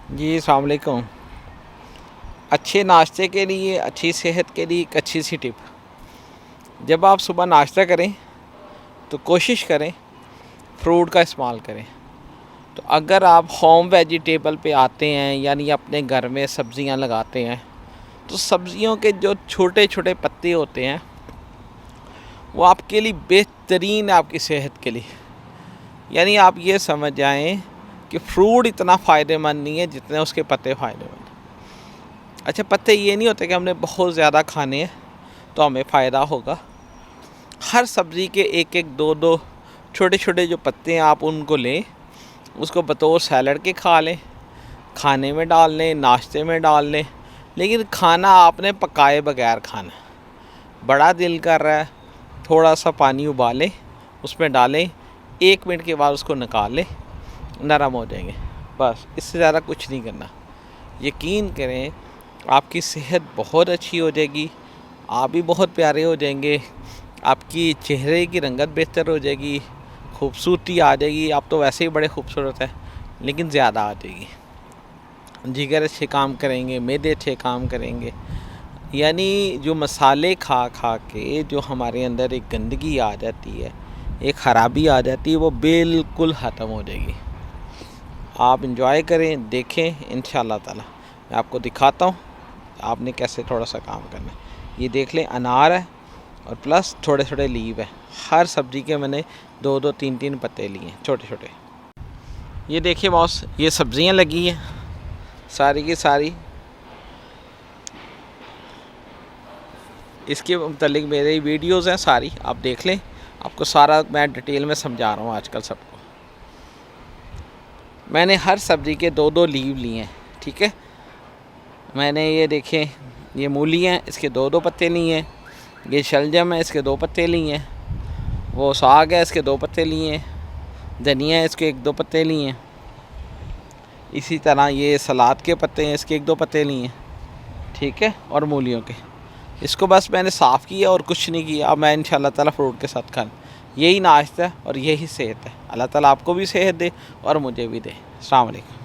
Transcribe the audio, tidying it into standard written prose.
जी अस्सलाम वालेकुम। अच्छे नाश्ते के लिए, अच्छी सेहत के लिए एक अच्छी सी टिप। जब आप सुबह नाश्ता करें तो कोशिश करें फ्रूट का इस्तेमाल करें। तो अगर आप होम वेजिटेबल पे आते हैं, यानी अपने घर में सब्ज़ियां लगाते हैं, तो सब्ज़ियों के जो छोटे छोटे पत्ते होते हैं वो आपके लिए बेहतरीन है, आपकी सेहत के लिए। यानी आप ये समझ जाएं कि फ्रूट इतना फ़ायदेमंद नहीं है जितने उसके पत्ते फ़ायदेमंद। अच्छा, पत्ते ये नहीं होते कि हमने बहुत ज़्यादा खाने हैं तो हमें फ़ायदा होगा। हर सब्ज़ी के एक एक दो दो छोटे छोटे जो पत्ते हैं आप उनको लें, उसको बतौर सैलड के खा लें, खाने में डाल लें, नाश्ते में डाल लें। लेकिन खाना आपने पकाए बगैर खाना। बड़ा दिल कर रहा है, थोड़ा सा पानी उबालें, उसमें डालें, 1 मिनट के बाद उसको निकाल लें, नरम हो जाएंगे। बस इससे ज़्यादा कुछ नहीं करना। यकीन करें आपकी सेहत बहुत अच्छी हो जाएगी, आप भी बहुत प्यारे हो जाएंगे, आपकी चेहरे की रंगत बेहतर हो जाएगी, खूबसूरती आ जाएगी। आप तो वैसे ही बड़े खूबसूरत हैं, लेकिन ज़्यादा आ जाएगी। जिगर अच्छे काम करेंगे, मैदे अच्छे काम करेंगे। यानी जो मसाले खा खा के जो हमारे अंदर एक गंदगी आ जाती है, एक ख़राबी आ जाती है, वो बिल्कुल ख़त्म हो जाएगी। आप इंजॉय करें, देखें, इंशाअल्लाह ताला मैं आपको दिखाता हूँ आपने कैसे थोड़ा सा काम करना है। ये देख लें, अनार है और प्लस थोड़े छोटे लीव है। हर सब्ज़ी के मैंने 2-2 3-3 पत्ते लिए हैं छोटे छोटे। ये देखिए बॉस, ये सब्ज़ियाँ लगी हैं सारी की सारी। इसके मुतल्लिक मेरे वीडियोज़ हैं सारी, आप देख लें। आपको सारा मैं डिटेल में समझा रहा हूँ आजकल सबको। मैंने हर सब्ज़ी के 2-2 लीव लिए हैं, ठीक है। मैंने ये देखें, ये मूली हैं, इसके 2-2 पत्ते लिए हैं। ये शलजम है, इसके 2 पत्ते लिए हैं। वो साग है, इसके 2 पत्ते लिए हैं। धनिया है, इसके 1-2 पत्ते लिए हैं। इसी तरह ये सलाद के पत्ते हैं, इसके 1-2 पत्ते लिए हैं, ठीक है। और मूलियों के, इसको बस मैंने साफ़ किया और कुछ नहीं किया। अब मैं इंशाअल्लाह ताला फ्रूट के साथ खा। यही नाश्ता है और यही सेहत है। अल्लाह ताला आपको भी सेहत दे और मुझे भी दे। अस्सलाम वालेकुम।